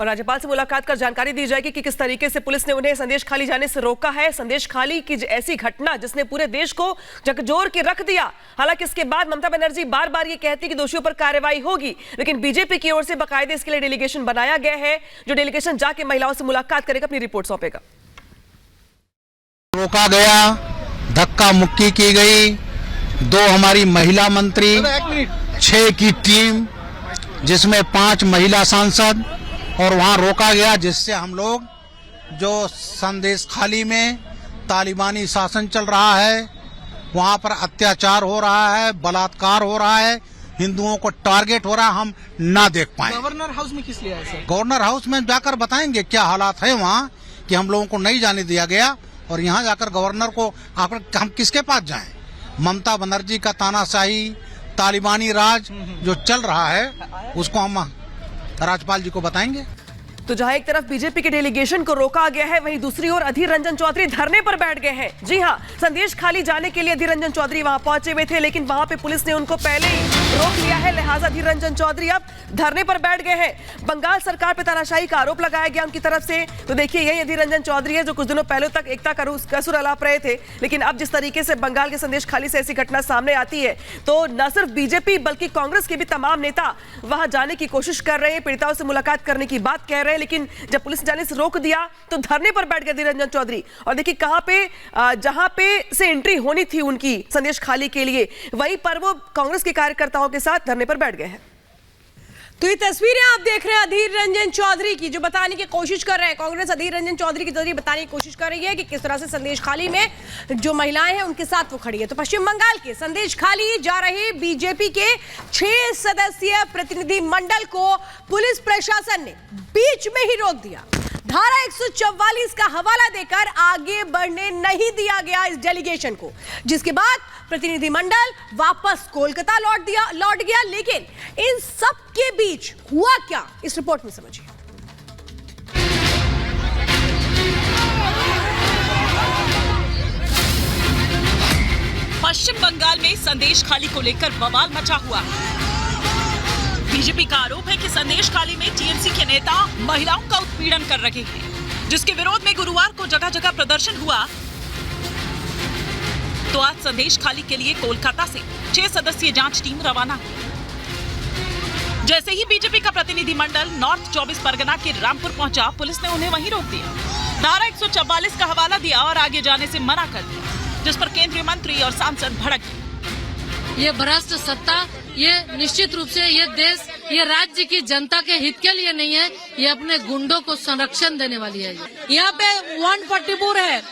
और राज्यपाल से मुलाकात कर जानकारी दी जाएगी कि किस तरीके से पुलिस ने उन्हें संदेश खाली जाने से रोका है। संदेश खाली की ऐसी घटना जिसने पूरे देश को झकझोर के रख दिया। हालांकि इसके बाद ममता बनर्जी बार बार ये कहती कि दोषियों पर कार्रवाई होगी, लेकिन बीजेपी की ओर से बाकायदे इसके लिए डेलीगेशन बनाया गया है, जो डेलीगेशन जाके महिलाओं से मुलाकात करेगा, अपनी रिपोर्ट सौंपेगा। रोका गया, धक्का मुक्की की गई, 2 हमारी महिला मंत्री, 6 की टीम जिसमें 5 महिला सांसद, और वहां रोका गया जिससे हम लोग जो संदेश खाली में तालिबानी शासन चल रहा है, वहां पर अत्याचार हो रहा है, बलात्कार हो रहा है, हिंदुओं को टारगेट हो रहा है, हम ना देख पाए। गवर्नर हाउस में किस लिए आए सर? गवर्नर हाउस में जाकर बताएंगे क्या हालात है वहाँ, कि हम लोगों को नहीं जाने दिया गया, और यहाँ जाकर गवर्नर को हम किसके पास जाएं? ममता बनर्जी का तानाशाही तालिबानी राज जो चल रहा है उसको हम राज्यपाल जी को बताएंगे। तो जहां एक तरफ बीजेपी के डेलीगेशन को रोका गया है, वहीं दूसरी ओर अधीर रंजन चौधरी धरने पर बैठ गए हैं। जी हां, संदेश खाली जाने के लिए अधीर रंजन चौधरी वहां पहुंचे हुए थे, लेकिन वहां पे पुलिस ने उनको पहले ही रोक लिया है। लिहाजा अधीर रंजन चौधरी अब धरने पर बैठ गए हैं। बंगाल सरकार पर तानाशाही का आरोप लगाया गया उनकी तरफ से। तो देखिए, यही अधीर रंजन चौधरी है जो कुछ दिनों पहले तक एकता का कसुर अलाप रहे थे, लेकिन अब जिस तरीके से बंगाल के संदेश खाली से ऐसी घटना सामने आती है, तो न सिर्फ बीजेपी बल्कि कांग्रेस के भी तमाम नेता वहां जाने की कोशिश कर रहे हैं, पीड़िताओं से मुलाकात करने की बात कह रहे हैं, लेकिन जब पुलिस जाने से रोक दिया तो धरने पर बैठ गए अधीर रंजन चौधरी। और देखिए कहां पे, जहां पे से एंट्री होनी थी उनकी संदेश खाली के लिए, वहीं पर वो कांग्रेस के कार्यकर्ताओं के साथ धरने पर बैठ गए हैं। तो ये तस्वीरें आप देख रहे हैं अधीर रंजन चौधरी की, जो बताने की कोशिश कर रहे हैं, कांग्रेस अधीर रंजन चौधरी के जरिए बताने की कोशिश कर रही है कि किस तरह से संदेश खाली में जो महिलाएं हैं उनके साथ वो खड़ी है। तो पश्चिम बंगाल के संदेश खाली जा रहे बीजेपी के 6 सदस्यीय प्रतिनिधि मंडल को पुलिस प्रशासन ने बीच में ही रोक दिया। धारा 144 का हवाला देकर आगे बढ़ने नहीं दिया गया इस डेलीगेशन को, जिसके बाद प्रतिनिधिमंडल वापस कोलकाता लौट गया। लेकिन इन सब के बीच हुआ क्या, इस रिपोर्ट में समझिए। पश्चिम बंगाल में संदेश खाली को लेकर बवाल मचा हुआ। बीजेपी का आरोप है कि संदेश खाली में टीएमसी के नेता महिलाओं का उत्पीड़न कर रहे हैं, जिसके विरोध में गुरुवार को जगह जगह प्रदर्शन हुआ। तो आज संदेश खाली के लिए कोलकाता से 6 सदस्यीय जांच टीम रवाना हुई। जैसे ही बीजेपी का प्रतिनिधिमंडल नॉर्थ 24 परगना के रामपुर पहुंचा, पुलिस ने उन्हें वहीं रोक दिया, धारा 144 का हवाला दिया और आगे जाने से मना कर दिया, जिस पर केंद्रीय मंत्री और सांसद भड़क गए। ये भ्रष्ट सत्ता, ये निश्चित रूप से ये देश, ये राज्य की जनता के हित के लिए नहीं है, ये अपने गुंडों को संरक्षण देने वाली है। यहाँ पे 144 है,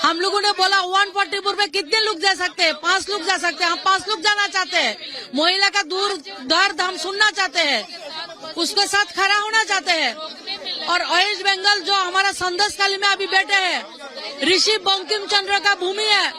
हम लोगों ने बोला 144 में कितने लोग जा सकते हैं? 5 लोग जा सकते हैं, हम 5 लोग जाना चाहते हैं। महिला का दर्द हम सुनना चाहते हैं, उसके साथ खड़ा होना चाहते हैं। और वेस्ट बंगाल जो हमारा संदेश खाली में अभी बैठे हैं, ऋषि बंकिम चंद्र का भूमि है,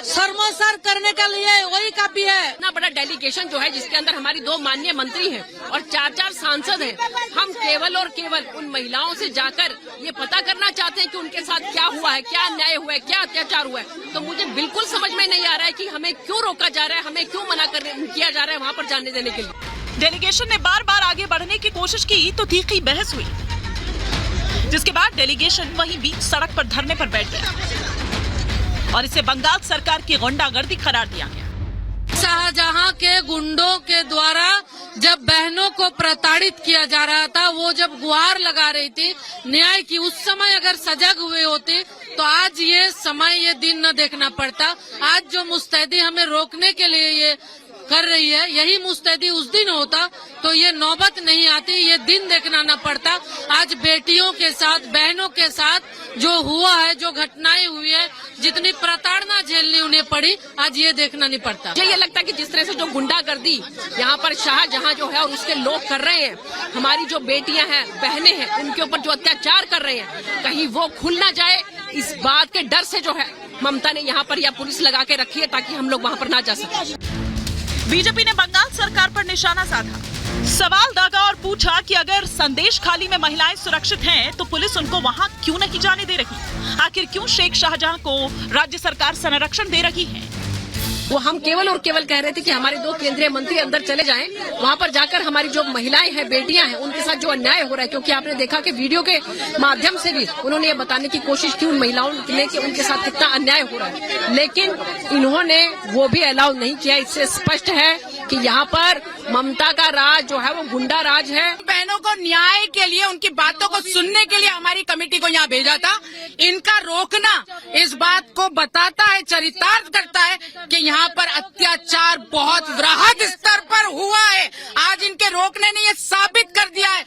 शर्मसार करने के लिए वही काफी है। इतना बड़ा डेलीगेशन जो है, जिसके अंदर हमारी 2 माननीय मंत्री हैं और 4 सांसद हैं, हम केवल और केवल उन महिलाओं से जाकर ये पता करना चाहते हैं कि उनके साथ क्या हुआ है, क्या अन्याय हुआ है, क्या अत्याचार हुआ है। तो मुझे बिल्कुल समझ में नहीं आ रहा है कि हमें क्यों रोका जा रहा है, हमें क्यों मना किया जा रहा है वहाँ पर जाने देने के लिए। डेलीगेशन ने बार बार आगे बढ़ने की कोशिश की तो तीखी बहस हुई, जिसके बाद डेलीगेशन वहीं बीच सड़क पर धरने पर बैठ गया और इसे बंगाल सरकार की गुंडागर्दी करार दिया गया। शाहजहां के गुंडों के द्वारा जब बहनों को प्रताड़ित किया जा रहा था, वो जब गुहार लगा रही थी न्याय की, उस समय अगर सजग हुए होते तो आज ये समय, ये दिन न देखना पड़ता। आज जो मुस्तैदी हमें रोकने के लिए ये कर रही है, यही मुस्तैदी उस दिन होता तो ये नौबत नहीं आती, ये दिन देखना न पड़ता। आज बेटियों के साथ, बहनों के साथ जो हुआ है, जो घटनाएं हुई है, जितनी प्रताड़ना झेलनी उन्हें पड़ी, आज ये देखना नहीं पड़ता। मुझे ये लगता है कि जिस तरह से जो गुंडागर्दी यहाँ पर शाहजहां जो है और उसके लोग कर रहे हैं, हमारी जो बेटियां हैं, बहनें हैं, उनके ऊपर जो अत्याचार कर रहे हैं, कहीं वो खुल ना जाए, इस बात के डर से जो है ममता ने यहाँ पर या पुलिस लगा के रखी है ताकि हम लोग वहाँ पर ना जा सके। बीजेपी ने बंगाल सरकार पर निशाना साधा, सवाल दागा और पूछा कि अगर संदेश खाली में महिलाएं सुरक्षित हैं तो पुलिस उनको वहां क्यों नहीं जाने दे रही? आखिर क्यों शेख शाहजहां को राज्य सरकार संरक्षण दे रही है? वो हम केवल और केवल कह रहे थे कि हमारे 2 केंद्रीय मंत्री अंदर चले जाएं, वहां पर जाकर हमारी जो महिलाएं हैं, बेटियां हैं, उनके साथ जो अन्याय हो रहा है, क्योंकि आपने देखा कि वीडियो के माध्यम से भी उन्होंने ये बताने की कोशिश की उन महिलाओं ने कि उनके साथ कितना अन्याय हो रहा है, लेकिन इन्होंने वो भी अलाउ नहीं किया। इससे स्पष्ट है कि यहाँ पर ममता का राज जो है वो गुंडा राज है। बहनों को न्याय के लिए, उनकी बातों को सुनने के लिए हमारी कमेटी को यहाँ भेजा था। इनका रोकना इस बात को बताता है, चरितार्थ करता है कि यहाँ पर अत्याचार बहुत वृहद स्तर पर हुआ है। आज इनके रोकने ने ये साबित कर दिया है।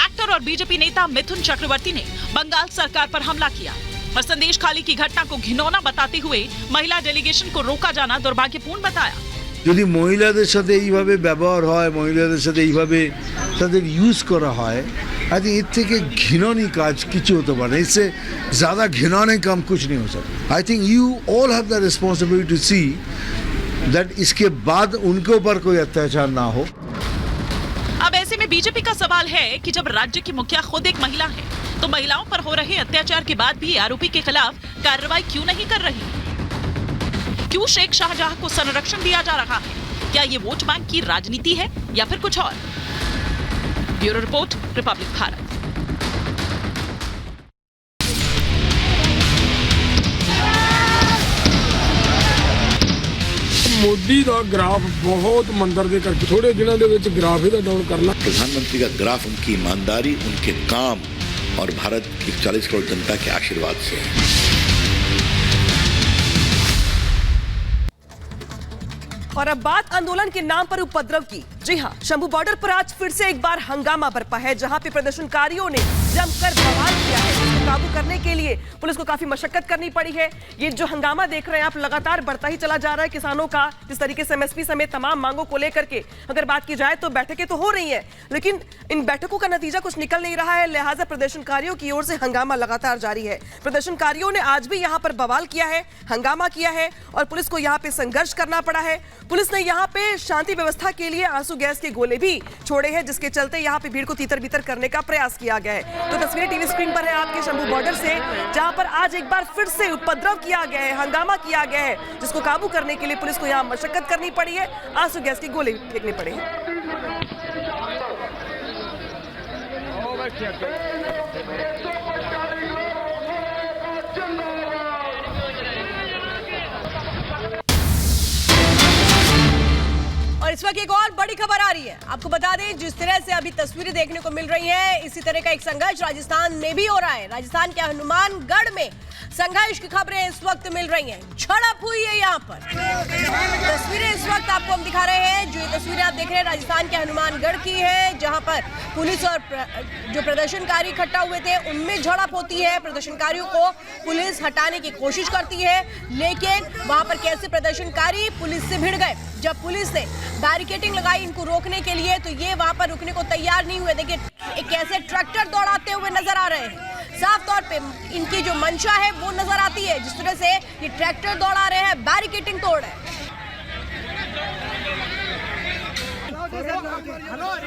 एक्टर और बीजेपी नेता मिथुन चक्रवर्ती ने बंगाल सरकार पर हमला किया और संदेश खाली की घटना को घिनौना बताते हुए महिला डेलीगेशन को रोका जाना दुर्भाग्यपूर्ण बताया। যদি মহিলাদের সাথে এইভাবে ব্যবহার হয়, মহিলাদের সাথে এইভাবে তাদের ইউজ করা হয়, আই থিঙ্ক এর থেকে ঘৃণনীয় কাজ কিছু হতে পারে না। इससे ज़्यादा घिनौने काम कुछ नहीं हो सकता। I think you all have the responsibility to see that इसके बाद उनके ऊपर कोई अत्याचार ना हो। अब ऐसे में बीजेपी का सवाल है कि जब राज्य की मुखिया खुद एक महिला है, तो महिलाओं पर हो रहे अत्याचार के बाद भी आरोपी के खिलाफ कार्रवाई क्यों नहीं कर रही? क्यों शेख शाहजहां को संरक्षण दिया जा रहा है? क्या ये वोट बैंक की राजनीति है या फिर कुछ और? Bureau report, Republic Bharat. Modi ਦਾ ਗ੍ਰਾਫ ਬਹੁਤ ਮੰਦਰ ਦੇ ਕਰਕੇ ਥੋੜੇ ਦਿਨਾਂ ਦੇ ਵਿੱਚ ਗ੍ਰਾਫ ਇਹਦਾ ਡਾਊਨ ਕਰਨਾ। प्रधानमंत्री का ग्राफ उनकी ईमानदारी, उनके काम और भारत की 40 करोड़ जनता के आशीर्वाद से है। और अब बात आंदोलन के नाम पर उपद्रव की। जी हां, शंभू बॉर्डर पर आज फिर से एक बार हंगामा बरपा है, जहां पे प्रदर्शनकारियों ने जमकर बवाल किया है। इसको काबू करने के लिए पुलिस को काफी मशक्कत करनी पड़ी है। ये जो हंगामा देख रहे हैं आप, लगातार बढ़ता ही चला जा रहा है किसानों का। जिस तरीके से एमएसपी समेत तमाम मांगों को लेकर के अगर बात की जाए तो बैठकें तो हो रही है, लेकिन इन बैठकों का नतीजा कुछ निकल नहीं रहा है। लिहाजा प्रदर्शनकारियों की ओर से हंगामा लगातार जारी है। प्रदर्शनकारियों ने आज भी यहाँ पर बवाल किया है, हंगामा किया है और पुलिस को यहाँ पे संघर्ष करना पड़ा है। पुलिस ने यहाँ पे शांति व्यवस्था के लिए आंसू गैस के गोले भी छोड़े हैं, जिसके चलते यहाँ पे भीड़ को तीतर बीतर करने का प्रयास किया गया है। तो तस्वीरें टीवी स्क्रीन पर है आपके शंभू बॉर्डर से, जहां पर आज एक बार फिर से उपद्रव किया गया है, हंगामा किया गया है, जिसको काबू करने के लिए पुलिस को यहाँ मशक्कत करनी पड़ी है, आंसू गैस के गोले फेंकने पड़े हैं। और इस वक्त एक और बड़ी खबर आ रही है, आपको बता दें, जिस तरह से अभी तस्वीरें देखने को मिल रही हैं, इसी तरह का एक संघर्ष राजस्थान में भी हो रहा है। राजस्थान के हनुमानगढ़ में संघर्ष की खबरें इस वक्त मिल रही हैं। झड़प हुई है यहाँ पर। तस्वीरें इस वक्त आपको हम दिखा रहे हैं। जो ये तस्वीरें आप देख रहे हैं राजस्थान के हनुमानगढ़ की है, जहाँ पर पुलिस और जो प्रदर्शनकारी इकट्ठा हुए थे उनमें झड़प होती है। प्रदर्शनकारियों को पुलिस हटाने की कोशिश करती है, लेकिन वहां पर कैसे प्रदर्शनकारी पुलिस से भिड़ गए। जब पुलिस ने बैरिकेडिंग लगाई इनको रोकने के लिए, तो ये वहां पर रुकने को तैयार नहीं हुए। देखिए कैसे ट्रैक्टर दौड़ाते हुए नजर आ रहे हैं। साफ तौर पे इनकी जो मंशा है वो नजर आती है, जिस तरह से ये ट्रैक्टर दौड़ा रहे हैं, बैरिकेडिंग तोड़ रहे हैं।